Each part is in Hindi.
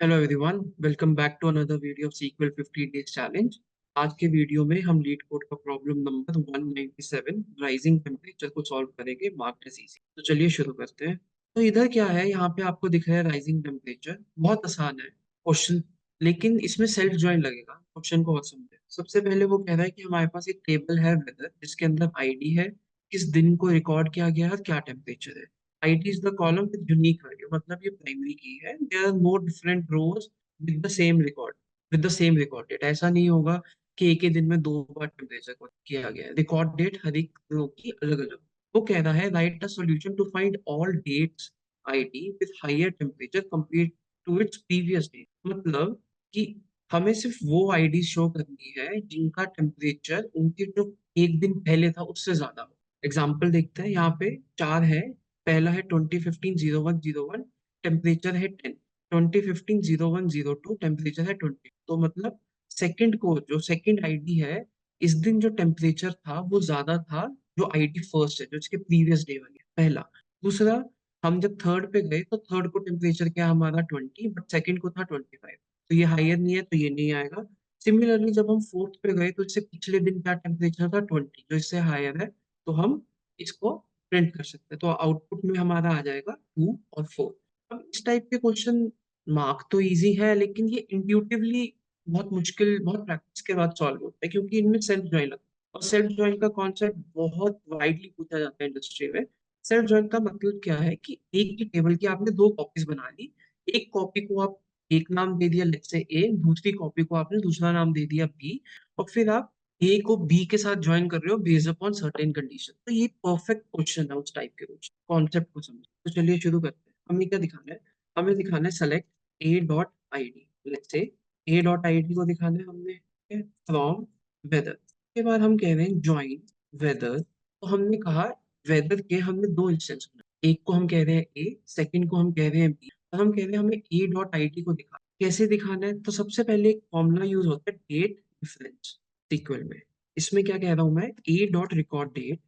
Hello everyone, welcome back to another video of SQL 50 days challenge. आज के वीडियो में हम लीड कोड का प्रॉब्लम नंबर 197 राइजिंग टेम्परेचर को सॉल्व करेंगे मार्क्ड एज इजी। तो चलिए शुरू करते हैं। तो इधर क्या है, यहाँ पे आपको दिख रहा है राइजिंग टेम्परेचर। बहुत आसान है क्वेश्चन, लेकिन इसमें सेल्फ ज्वाइन लगेगा। क्वेश्चन को और समझे। सबसे पहले वो कह रहा है कि हमारे पास एक टेबल है वेदर, जिसके अंदर आईडी है, किस दिन को रिकॉर्ड किया गया है और क्या टेम्परेचर है। ID is the column with unique value, मतलब ये प्राइमरी की है। There are no different rows with the same record, with the same record date। ऐसा नहीं होगा कि एक ही दिन में दो बार टेम्परेचर को किया गया है। रिकॉर्ड डेट हर एक रो की अलग अलग। वो कह रहा है write a solution to find all dates ID with higher temperature compared to its previous date। मतलब कि हमें सिर्फ वो ID शो करनी है जिनका टेम्परेचर उनके जो एक दिन पहले था उससे ज्यादा हो। एग्जाम्पल देखते हैं, यहाँ पे चार है। पहला है 2015-01-01, टेम्परेचर है 10। 2015-01-02, टेम्परेचर है 20। तो मतलब सेकंड को, जो सेकंड आईडी है, इस दिन जो टेम्परेचर था वो ज्यादा था जो आईडी फर्स्ट है, जो इसके प्रीवियस डे वाली है, पहला। दूसरा, हम जब थर्ड पे गए तो थर्ड को टेम्परेचर क्या हमारा 20, बट सेकंड को था 25। तो ये हायर नहीं है, तो ये नहीं आएगा। सिमिलरली जब हम फोर्थ पे गए तो इससे पिछले दिन क्या टेम्परेचर था 20, जो इससे हायर है, तो हम इसको प्रिंट कर सकते हैं। तो आउटपुट में हमारा आ जाएगा 2 और 4। अब इस टाइप के क्वेश्चन मार्क तो इजी है, लेकिन ये इंट्यूटिवली बहुत मुश्किल, बहुत प्रैक्टिस के बाद सॉल्व होता है, क्योंकि इनमें सेल्फ ज्वाइन लगता है। और सेल्फ ज्वाइन का कॉन्सेप्ट बहुत वाइडली पूछा जाता है इंडस्ट्री में। सेल्फ ज्वाइन का मतलब क्या है कि एक ही टेबल की आपने दो कॉपीज बना ली। एक कॉपी को आप एक नाम दे दिया, लेट्स से ए, दूसरी कॉपी को आपने दूसरा नाम दे दिया बी, और फिर आप ए को बी के साथ ज्वाइन कर रहे हो बेस्ड अपॉन सर्टेन कंडीशन। तो ये परफेक्ट क्वेश्चन है उस टाइप के क्वेश्चन, कॉन्सेप्ट को समझो। तो चलिए शुरू करते हैं। हमें क्या दिखाना है? हमें दिखाना है select A dot I D. Let's say A dot I D को दिखाना है हमने फ्रॉम वेदर। के बाद हम कह रहे हैं ज्वाइन वेदर। तो हमने कहा वेदर के हमने दो इंस्टेंस बनाए, एक को हम कह रहे हैं ए, सेकंड को हम कह रहे हैं बी। और हम कह रहे हैं हमें ए डॉट आई डी को दिखा, कैसे दिखाना है? तो सबसे पहले एक फॉर्मूला यूज होता है, डेट डिफरेंस सीक्वल में। इसमें क्या कह रहा हूं मैं? A dot record date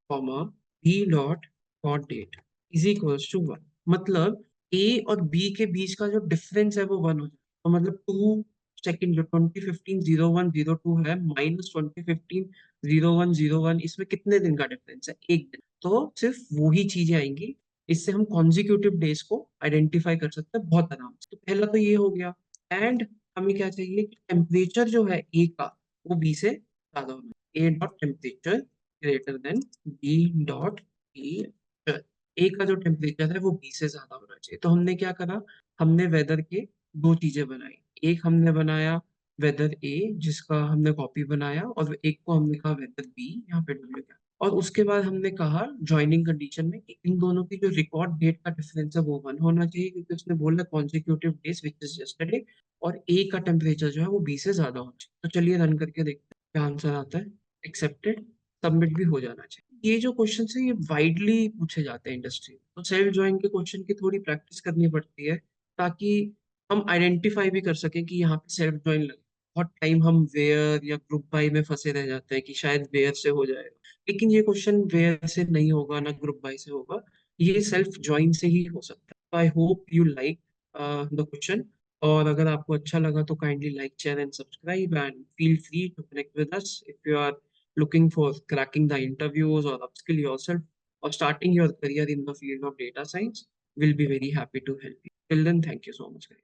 comma B dot record date is equals to 1। मतलब ए और बी के बीच का जो डिफरेंस है वो 1 हो जाए। तो मतलब 2 सेकेंड, जो 2015-01-02 है माइनस 2015-01-01, इसमें कितने दिन का डिफरेंस है? एक दिन। तो सिर्फ वो ही चीजें आएंगी। इससे हम कॉन्जिक्यूटिव डेज को आइडेंटिफाई कर सकते हैं बहुत आराम से। तो पहला तो ये हो गया। एंड हमें क्या चाहिए कि टेम्परेचर जो है ए का, वो बी से ज्यादा होना है। A dot temperature greater than B dot temperature. A का जो टेम्परेचर है वो बी से ज्यादा होना चाहिए। तो हमने क्या करा? हमने वेदर के दो चीजें बनाई। एक हमने बनाया वेदर ए, जिसका हमने कॉपी बनाया, और एक को हमने कहा वेदर बी, यहाँ पे डब्ल्यू क्या। और उसके बाद हमने कहा ज्वाइनिंग कंडीशन में कि इन दोनों की जो रिकॉर्ड डेट का डिफरेंस है वो 1 होना चाहिए, क्योंकि उसने बोला consecutive days which is yesterday, और ए का टेम्परेचर जो है वो बी से ज्यादा होना चाहिए। तो चलिए रन करके देखते हैं क्या आंसर आता है। एक्सेप्टेड, सबमिट भी हो जाना चाहिए। ये जो क्वेश्चन है ये वाइडली पूछे जाते हैं इंडस्ट्री में। तो सेल्फ ज्वाइन के क्वेश्चन की थोड़ी प्रैक्टिस करनी पड़ती है, ताकि हम आइडेंटिफाई भी कर सकें कि यहाँ पे सेल्फ ज्वाइन लगे। बहुत टाइम हम वेयर या ग्रुप बाय में फंसे रह जाते हैं कि शायद वेयर से हो जाएगा, लेकिन ये क्वेश्चन वेयर से नहीं होगा ना ग्रुप बाय से होगा, ये सेल्फ ज्वाइन से ही हो सकता है। I hope you like the question. और अगर आपको अच्छा लगा तो kindly like, share and subscribe, and feel free to connect with us if you are looking for cracking the interviews or upskill yourself or starting your career in the field of data science. We'll be very happy to help you. Till then, thank you so much, guys.